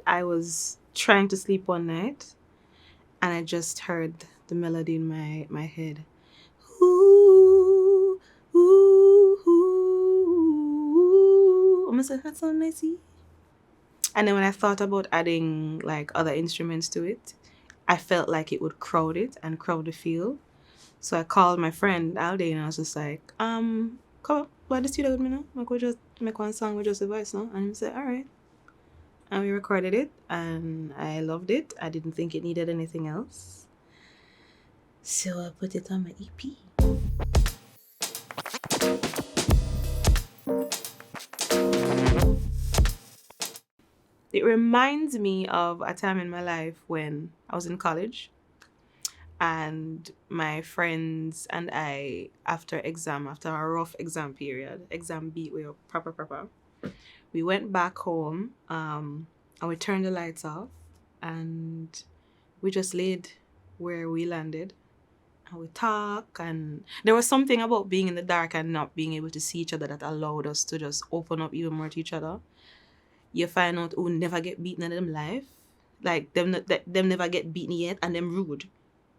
I was trying to sleep one night and I just heard the melody in my head. Ooh, ooh, ooh. I'm gonna say that sound nice. And then when I thought about adding like other instruments to it, I felt like it would crowd it and crowd the feel. So I called my friend Alde and I was just like, come up, why the studio with me now? I could just make one song with just a voice now. And he said, all right. And we recorded it and I loved it. I didn't think it needed anything else. So I put it on my EP. It reminds me of a time in my life when I was in college and my friends and I, after a rough exam period, exam beat, we were proper. We went back home and we turned the lights off and we just laid where we landed and we talk, and there was something about being in the dark and not being able to see each other that allowed us to just open up even more to each other. You find out who never get beaten in them life, like them never get beaten yet, and them rude,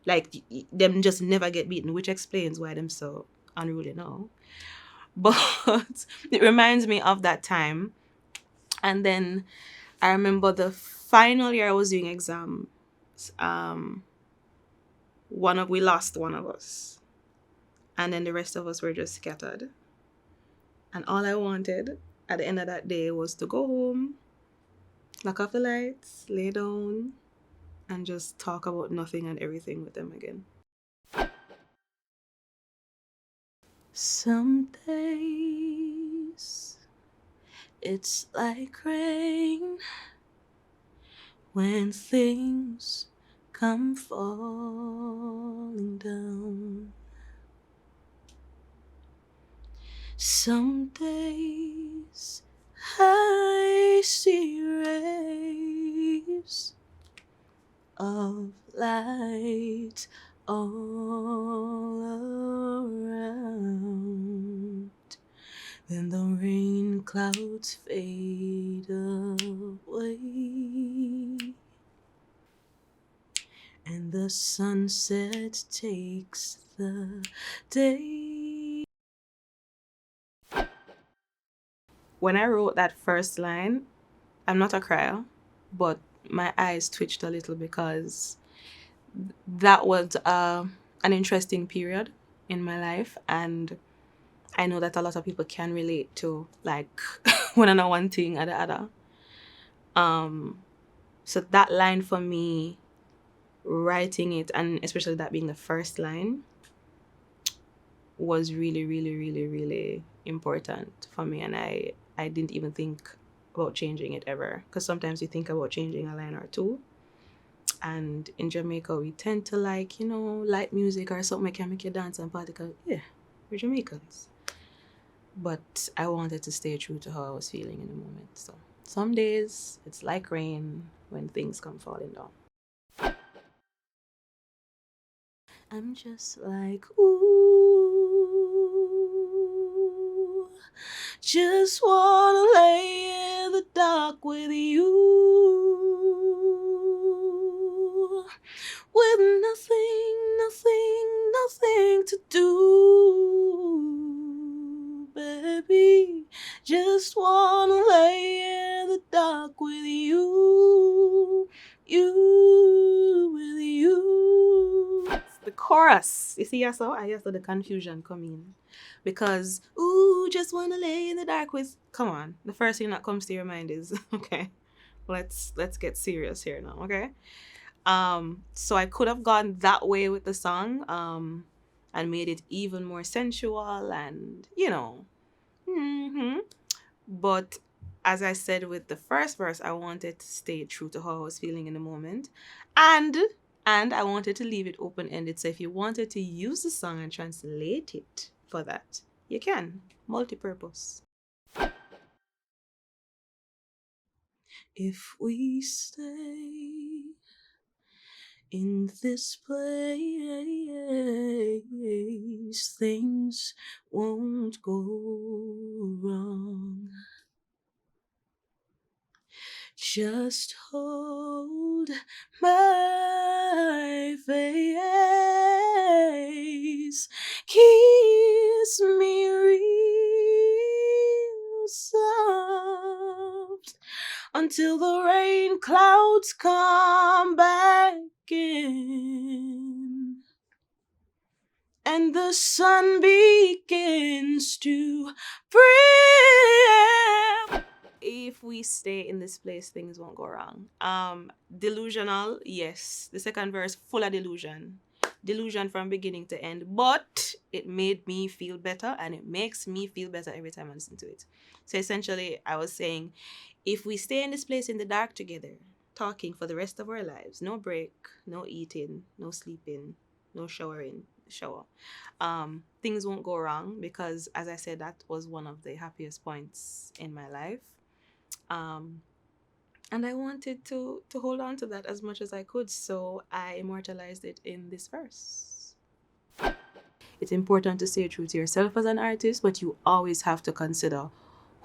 like them just never get beaten, which explains why them so unruly now. But it reminds me of that time. And then I remember the final year I was doing exams, we lost one of us, and then the rest of us were just scattered. And all I wanted at the end of that day was to go home, lock off the lights, lay down, and just talk about nothing and everything with them again. Some days it's like rain when things come falling down. Some days I see rays of light all around. Then the rain clouds fade away, and the sunset takes the day. When I wrote that first line, I'm not a crier, but my eyes twitched a little because that was an interesting period in my life, and I know that a lot of people can relate to like one and one thing or the other. So that line for me, writing it, and especially that being the first line, was really, really, really, really important for me, and I didn't even think about changing it ever, because sometimes you think about changing a line or two, and in Jamaica we tend to like, light music or something that can make you dance and party, because yeah, we're Jamaicans. But I wanted to stay true to how I was feeling in the moment. So some days it's like rain when things come falling down. I'm just like, ooh, just wanna lay in the dark with you, with nothing to do, baby. Just wanna lay in the dark with you, with you. The chorus, you see, I saw the confusion coming, because ooh, just wanna lay in the dark with. Come on, the first thing that comes to your mind is okay. Let's get serious here now, okay? So I could have gone that way with the song, and made it even more sensual and but as I said with the first verse, I wanted to stay true to how I was feeling in the moment, and I wanted to leave it open ended. So if you wanted to use the song and translate it for that, you can. Multi-purpose. If we stay in this place, things won't go wrong. Just hold my face, kiss me real soft until the rain clouds come back in and the sun begins to break. If we stay in this place, things won't go wrong. Delusional, yes. The second verse, full of delusion. Delusion from beginning to end. But it made me feel better, and it makes me feel better every time I listen to it. So essentially, I was saying, if we stay in this place in the dark together, talking for the rest of our lives, no break, no eating, no sleeping, no shower, things won't go wrong, because as I said, that was one of the happiest points in my life. And I wanted to hold on to that as much as I could, so I immortalized it in this verse. It's important to stay true to yourself as an artist, but you always have to consider,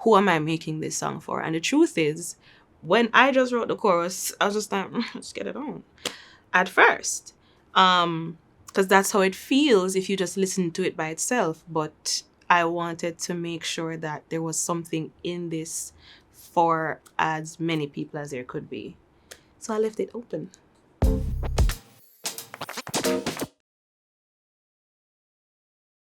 who am I making this song for? And the truth is, when I just wrote the chorus, I was just like, let's get it on. At first, because that's how it feels if you just listen to it by itself. But I wanted to make sure that there was something in this for as many people as there could be. So I left it open.